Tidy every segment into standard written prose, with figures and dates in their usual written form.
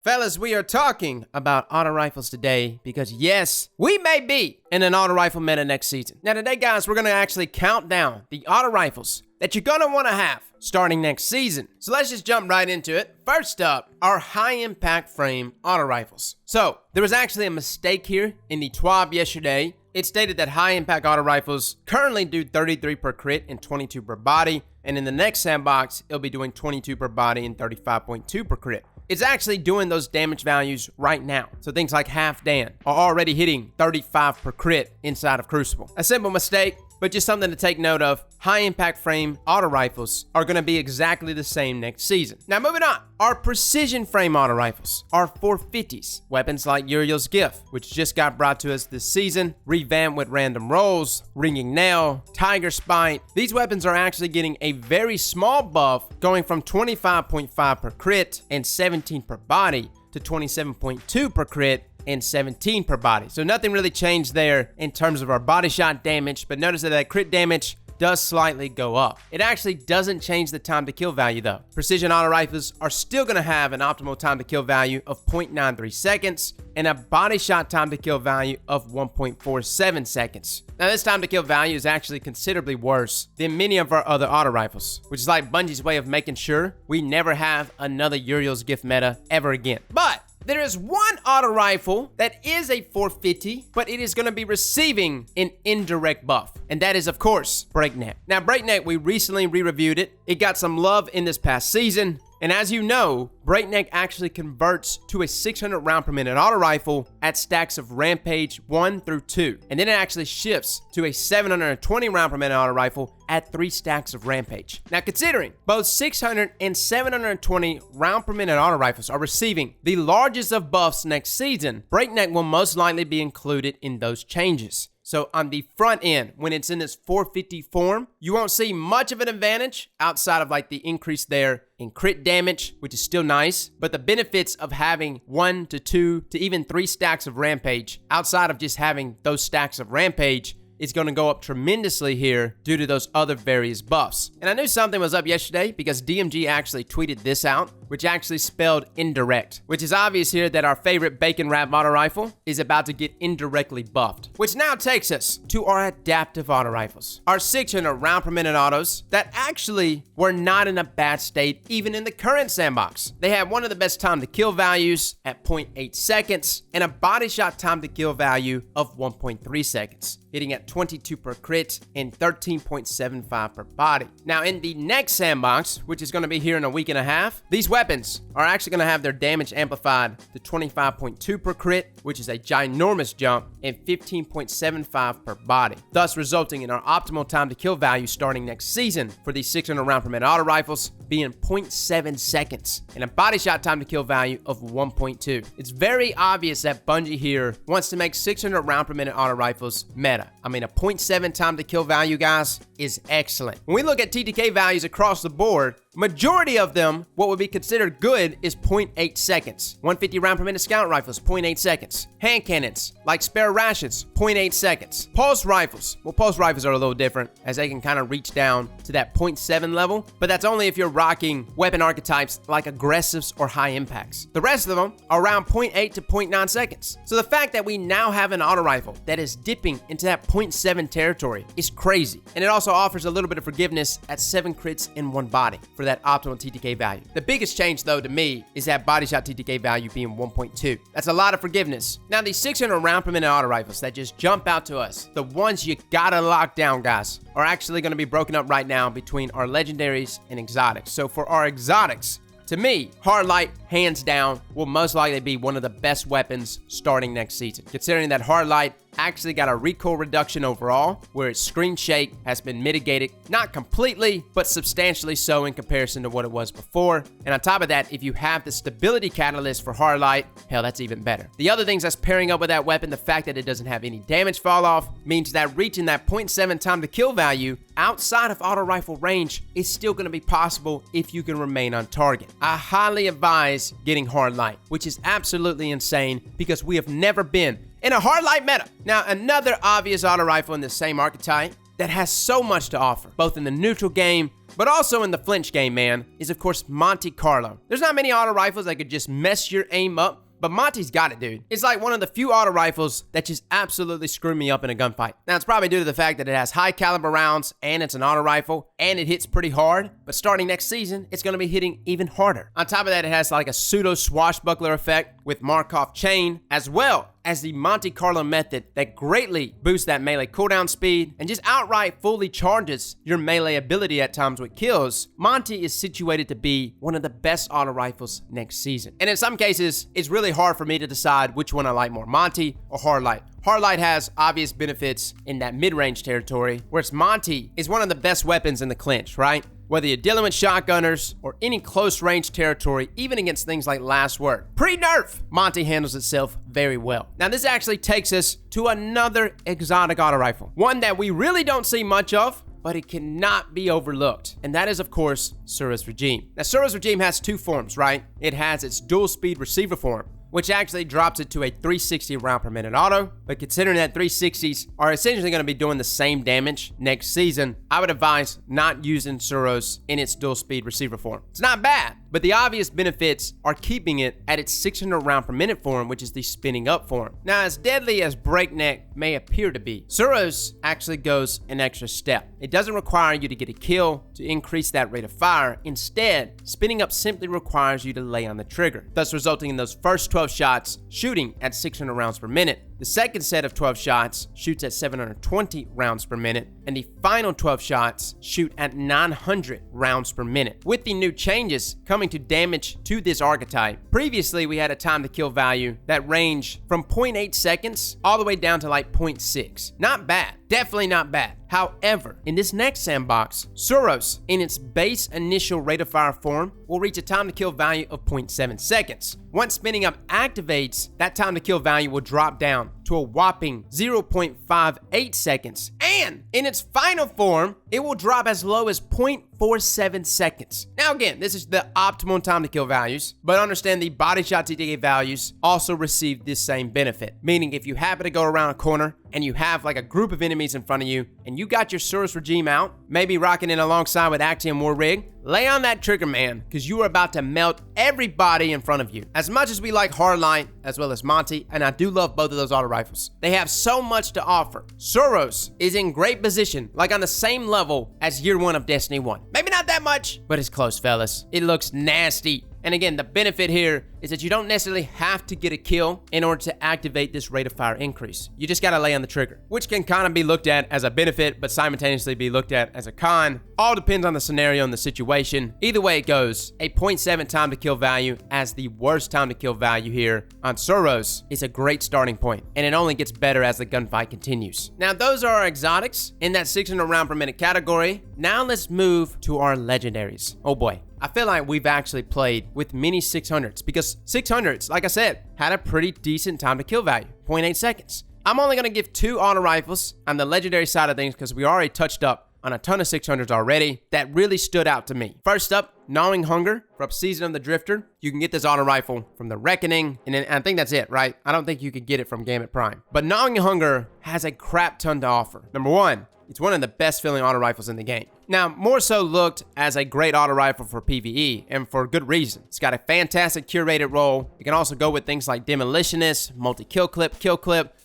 Fellas, we are talking about auto rifles today because yes, we may be in an auto rifle meta next season. Now today, guys, we're going to actually count down the auto rifles that you're going to want to have starting next season. So let's just jump right into it. First up, our high impact frame auto rifles. So there was actually a mistake here in the TWAB yesterday. It stated that high impact auto rifles currently do 33 per crit and 22 per body. And in the next sandbox, it'll be doing 22 per body and 35.2 per crit. It's actually doing those damage values right now. So things like Half Dan are already hitting 35 per crit inside of Crucible. A simple mistake, but just something to take note of. High impact frame auto rifles are going to be exactly the same next season. Now moving on, our precision frame auto rifles are 450s. Weapons like Uriel's Gift, which just got brought to us this season, revamped with random rolls, Ringing Nail, Tiger Spite. These weapons are actually getting a very small buff, going from 25.5 per crit and 17 per body to 27.2 per crit and 17 per body. So nothing really changed there in terms of our body shot damage, but notice that crit damage does slightly go up. It actually doesn't change the time to kill value though. Precision auto rifles are still going to have an optimal time to kill value of 0.93 seconds and a body shot time to kill value of 1.47 seconds. Now this time to kill value is actually considerably worse than many of our other auto rifles, which is like Bungie's way of making sure we never have another Uriel's Gift meta ever again. But there is one auto rifle that is a 450, but it is going to be receiving an indirect buff, and that is, of course, Breakneck. Now, Breakneck, we recently re-reviewed it. It got some love in this past season, and as you know, Breakneck actually converts to a 600 round per minute auto rifle at stacks of Rampage 1 through 2, and then it actually shifts to a 720 round per minute auto rifle at 3 stacks of Rampage. Now, considering both 600 and 720 round per minute auto rifles are receiving the largest of buffs next season, Breakneck will most likely be included in those changes. So on the front end, when it's in this 450 form, you won't see much of an advantage outside of like the increase there in crit damage, which is still nice, but the benefits of having 1 to 2 to even 3 stacks of Rampage outside of just having those stacks of Rampage is going to go up tremendously here due to those other various buffs. And I knew something was up yesterday because DMG actually tweeted this out, which actually spelled indirect, which is obvious here that our favorite bacon wrap auto rifle is about to get indirectly buffed, which now takes us to our adaptive auto rifles, our 600 round per minute autos that actually were not in a bad state even in the current sandbox. They had one of the best time to kill values at 0.8 seconds and a body shot time to kill value of 1.3 seconds, hitting at 22 per crit and 13.75 per body. Now in the next sandbox, which is going to be here in a week and a half, these weapons are actually going to have their damage amplified to 25.2 per crit, which is a ginormous jump, and 15.75 per body, thus resulting in our optimal time to kill value starting next season for these 600 round per minute auto rifles being 0.7 seconds and a body shot time to kill value of 1.2. It's very obvious that Bungie here wants to make 600 round per minute auto rifles meta. I mean, a 0.7 time to kill value, guys, is excellent. When we look at TTK values across the board, majority of them, what would be considered good, is 0.8 seconds. 150 round per minute scout rifles, 0.8 seconds. Hand cannons, like spare rations, 0.8 seconds. Pulse rifles, well, pulse rifles are a little different as they can kind of reach down to that 0.7 level, but that's only if you're rocking weapon archetypes like aggressives or high impacts. The rest of them are around 0.8 to 0.9 seconds. So the fact that we now have an auto rifle that is dipping into that 0.7 territory is crazy. And it also offers a little bit of forgiveness at 7 crits in 1 body for that optimal TTK value. The biggest change though to me is that body shot TTK value being 1.2. That's a lot of forgiveness. Now these 600 round per minute auto rifles that just jump out to us, the ones you gotta lock down, guys, are actually going to be broken up right now between our legendaries and exotics. So for our exotics, to me, Hard Light, hands down, will most likely be one of the best weapons starting next season, considering that Hard Light actually got a recoil reduction overall, where its screen shake has been mitigated, not completely, but substantially so in comparison to what it was before. And on top of that, if you have the stability catalyst for Hard Light, hell, that's even better. The other things that's pairing up with that weapon, the fact that it doesn't have any damage fall off, means that reaching that 0.7 time to kill value outside of auto rifle range is still going to be possible if you can remain on target. I highly advise getting Hard Light, which is absolutely insane because we have never been in a Hard Light meta. Now, another obvious auto rifle in the same archetype that has so much to offer, both in the neutral game, but also in the flinch game, man, is of course Monte Carlo. There's not many auto rifles that could just mess your aim up, but Monty's got it, dude. It's like one of the few auto rifles that just absolutely screw me up in a gunfight. Now, it's probably due to the fact that it has high caliber rounds and it's an auto rifle and it hits pretty hard, but starting next season, it's going to be hitting even harder. On top of that, it has like a pseudo swashbuckler effect with Markov chain, as well as the Monte Carlo method that greatly boosts that melee cooldown speed and just outright fully charges your melee ability at times with kills. Monty is situated to be one of the best auto rifles next season. And in some cases, it's really hard for me to decide which one I like more, Monty or Hardlight. Hardlight has obvious benefits in that mid-range territory, whereas Monty is one of the best weapons in the clinch, right? Whether you're dealing with shotgunners or any close range territory, even against things like Last Word. Pre-nerf, Monty handles itself very well. Now this actually takes us to another exotic auto rifle. One that we really don't see much of, but it cannot be overlooked. And that is, of course, Sura's Regime. Now Sura's Regime has two forms, right? It has its dual speed receiver form, which actually drops it to a 360 round per minute auto. But considering that 360s are essentially going to be doing the same damage next season, I would advise not using Sura's in its dual speed receiver form. It's not bad, but the obvious benefits are keeping it at its 600 round per minute form, which is the spinning up form. Now, as deadly as Breakneck may appear to be, Sura's actually goes an extra step. It doesn't require you to get a kill to increase that rate of fire. Instead, spinning up simply requires you to lay on the trigger, thus resulting in those first 12 shots shooting at 600 rounds per minute. The second set of 12 shots shoots at 720 rounds per minute, and the final 12 shots shoot at 900 rounds per minute. With the new changes coming to damage to this archetype, previously we had a time to kill value that ranged from 0.8 seconds all the way down to like 0.6. Not bad. Definitely not bad. However, in this next sandbox, Sura's, in its base initial rate of fire form, will reach a time to kill value of 0.7 seconds. Once spinning up activates, that time to kill value will drop down to a whopping 0.58 seconds. And in its final form, it will drop as low as 0.47 seconds. Now again, this is the optimal time to kill values, but understand the body shot TDK values also receive this same benefit. Meaning if you happen to go around a corner and you have like a group of enemies in front of you and you got your Sura's Regime out, maybe rocking it alongside with Actium War Rig, lay on that trigger, man, because you are about to melt everybody in front of you. As much as we like Hardline as well as Monty, and I do love both of those auto rifles, they have so much to offer. Sura's is in great position, like on the same level as Year 1 of Destiny 1. Maybe not that much, but it's close, fellas. It looks nasty. And again, the benefit here is that you don't necessarily have to get a kill in order to activate this rate of fire increase. You just gotta lay on the trigger, which can kind of be looked at as a benefit, but simultaneously be looked at as a con. All depends on the scenario and the situation. Either way it goes, a 0.7 time to kill value as the worst time to kill value here on Sura's is a great starting point, and it only gets better as the gunfight continues. Now, those are our exotics in that 600 round per minute category. Now let's move to our legendaries. Oh boy. I feel like we've actually played with many 600s because 600s, like I said, had a pretty decent time to kill value, 0.8 seconds. I'm only going to give 2 auto rifles on the legendary side of things because we already touched up on a ton of 600s already that really stood out to me. First up, Gnawing Hunger from Season of the Drifter. You can get this auto rifle from the Reckoning, and I think that's it, right? I don't think you could get it from Gamut Prime. But Gnawing Hunger has a crap ton to offer. Number one, it's one of the best feeling auto rifles in the game. Now, more so looked as a great auto rifle for PvE, and for good reason. It's got a fantastic curated role. It can also go with things like Demolitionist, multi-kill clip,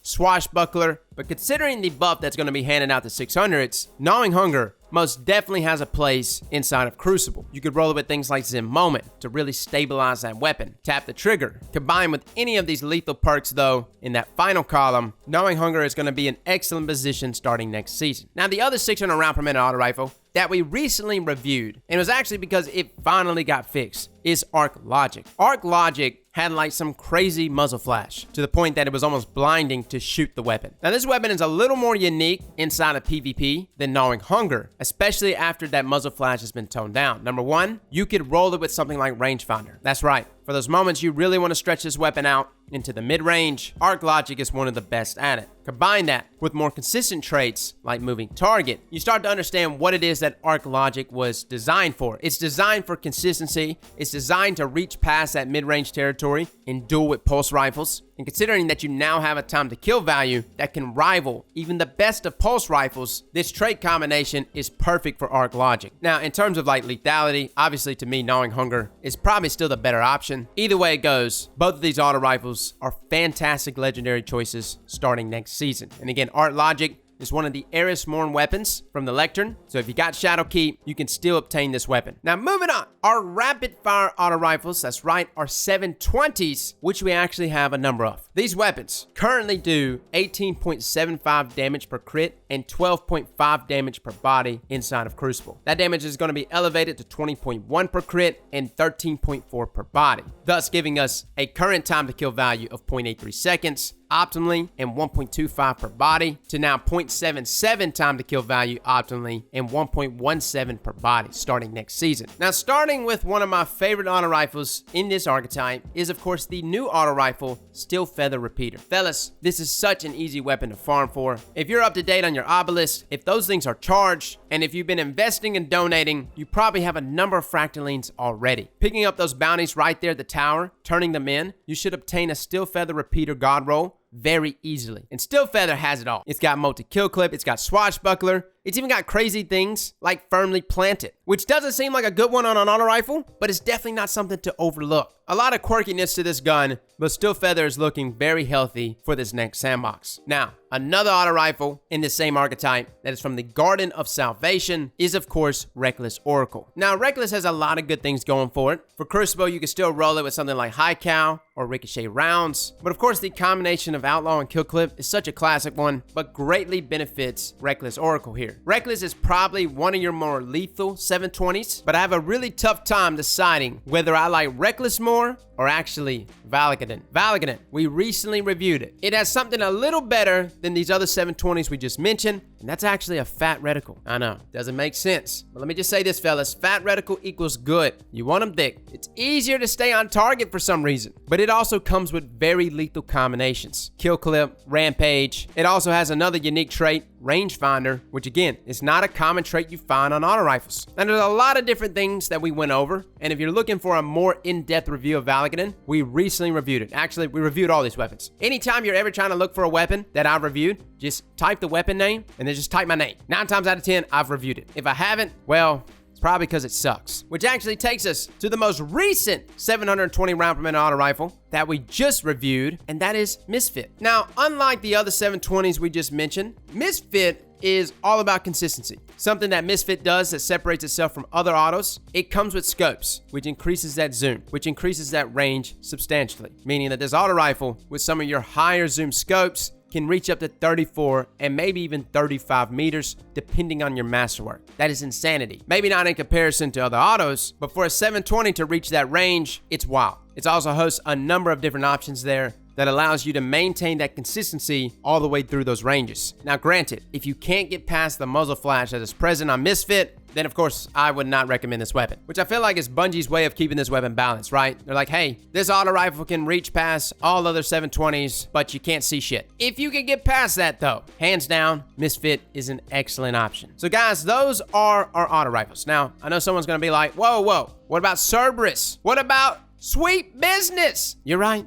swashbuckler. But considering the buff that's going to be handed out to 600s, Gnawing Hunger most definitely has a place inside of Crucible. You could roll it with things like Zen Moment to really stabilize that weapon. Tap the trigger. Combined with any of these lethal perks though, in that final column, Gnawing Hunger is going to be in excellent position starting next season. Now the other 600 round per minute auto rifle that we recently reviewed, and it was actually because it finally got fixed, is Arc Logic. Arc Logic had like some crazy muzzle flash to the point that it was almost blinding to shoot the weapon. Now this weapon is a little more unique inside of PvP than Gnawing Hunger, especially after that muzzle flash has been toned down. Number one, you could roll it with something like Rangefinder. That's right. For those moments you really want to stretch this weapon out into the mid-range, Arc Logic is one of the best at it. Combine that with more consistent traits like Moving Target, you start to understand what it is that Arc Logic was designed for. It's designed for consistency. It's designed to reach past that mid-range territory inventory and duel with pulse rifles. And considering that you now have a time to kill value that can rival even the best of pulse rifles, this trait combination is perfect for arc logic. Now, in terms of like lethality, obviously to me, Gnawing Hunger is probably still the better option. Either way it goes, both of these auto rifles are fantastic legendary choices starting next season. And again, arc logic is one of the Eris Morn weapons from the Lectern, so if you got Shadow Keep, you can still obtain this weapon. Now, moving on, our rapid fire auto rifles, that's right, our 720s, which we actually have a number of. These weapons currently do 18.75 damage per crit and 12.5 damage per body inside of Crucible. That damage is going to be elevated to 20.1 per crit and 13.4 per body, thus giving us a current time to kill value of 0.83 seconds, optimally, and 1.25 per body, to now 0.77 time to kill value optimally and 1.17 per body starting next season. Now, starting with one of my favorite auto rifles in this archetype is, of course, the new auto rifle, Steel Feather Repeater. Fellas, this is such an easy weapon to farm for. If you're up to date on your obelisk, if those things are charged, and if you've been investing and donating, you probably have a number of fractalines already. Picking up those bounties right there at the tower, turning them in, you should obtain a Steel Feather Repeater God roll very easily. And Steel Feather has it all. It's got multi-kill clip, it's got swashbuckler, it's even got crazy things like Firmly Planted, which doesn't seem like a good one on an auto rifle, but it's definitely not something to overlook. A lot of quirkiness to this gun, but Steel Feather is looking very healthy for this next sandbox. Now, another auto rifle in the same archetype that is from the Garden of Salvation is, of course, Reckless Oracle. Now, Reckless has a lot of good things going for it. For Crucible, you can still roll it with something like High Cal or Ricochet rounds, but of course, the combination of Outlaw and Kill Clip is such a classic one, but greatly benefits Reckless Oracle here. Reckless is probably one of your more lethal 720s, but I have a really tough time deciding whether I like Reckless more or actually Valakadon. Valakadon, we recently reviewed it. It has something a little better than these other 720s we just mentioned, and that's actually a fat reticle. I know, doesn't make sense, but let me just say this, fellas. Fat reticle equals good. You want them thick. It's easier to stay on target for some reason, but it also comes with very lethal combinations. Kill Clip, Rampage. It also has another unique trait, Rangefinder, which again, is not a common trait you find on auto rifles. And there's a lot of different things that we went over, and if you're looking for a more in-depth review of Valakadon, we recently reviewed it. Actually, we reviewed all these weapons. Anytime you're ever trying to look for a weapon that I've reviewed, just type the weapon name and then just type my name. 9 times out of 10, I've reviewed it. If I haven't, well, it's probably because it sucks. Which actually takes us to the most recent 720 round per minute auto rifle that we just reviewed, and that is Misfit. Now, unlike the other 720s we just mentioned, Misfit is all about consistency. Something that Misfit does that separates itself from other autos, it comes with scopes, which increases that zoom, which increases that range substantially. Meaning that this auto rifle, with some of your higher zoom scopes, can reach up to 34 and maybe even 35 meters, depending on your masterwork. That is insanity. Maybe not in comparison to other autos, but for a 720 to reach that range, it's wild. It also hosts a number of different options there that allows you to maintain that consistency all the way through those ranges. Now, granted, if you can't get past the muzzle flash that is present on Misfit, then of course, I would not recommend this weapon, which I feel like is Bungie's way of keeping this weapon balanced, right? They're like, hey, this auto rifle can reach past all other 720s, but you can't see shit. If you can get past that though, hands down, Misfit is an excellent option. So guys, those are our auto rifles. Now, I know someone's gonna be like, whoa, what about Cerberus? What about Sweet Business? You're right.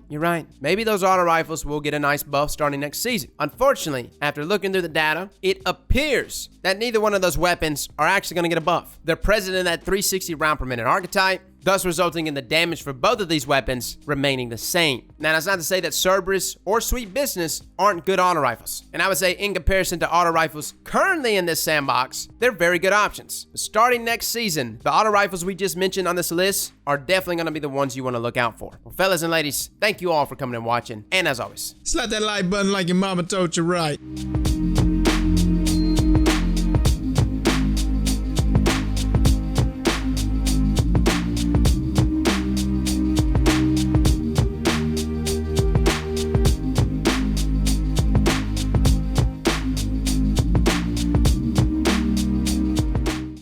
Maybe those auto rifles will get a nice buff starting next season. Unfortunately, after looking through the data, it appears that neither one of those weapons are actually going to get a buff. They're present in that 360 round per minute archetype, thus resulting in the damage for both of these weapons remaining the same. Now, that's not to say that Cerberus or Sweet Business aren't good auto rifles. And I would say in comparison to auto rifles currently in this sandbox, they're very good options. But starting next season, the auto rifles we just mentioned on this list are definitely going to be the ones you want to look out for. Well, fellas and ladies, thank you all for coming and watching. And as always, slap that like button like your mama told you right.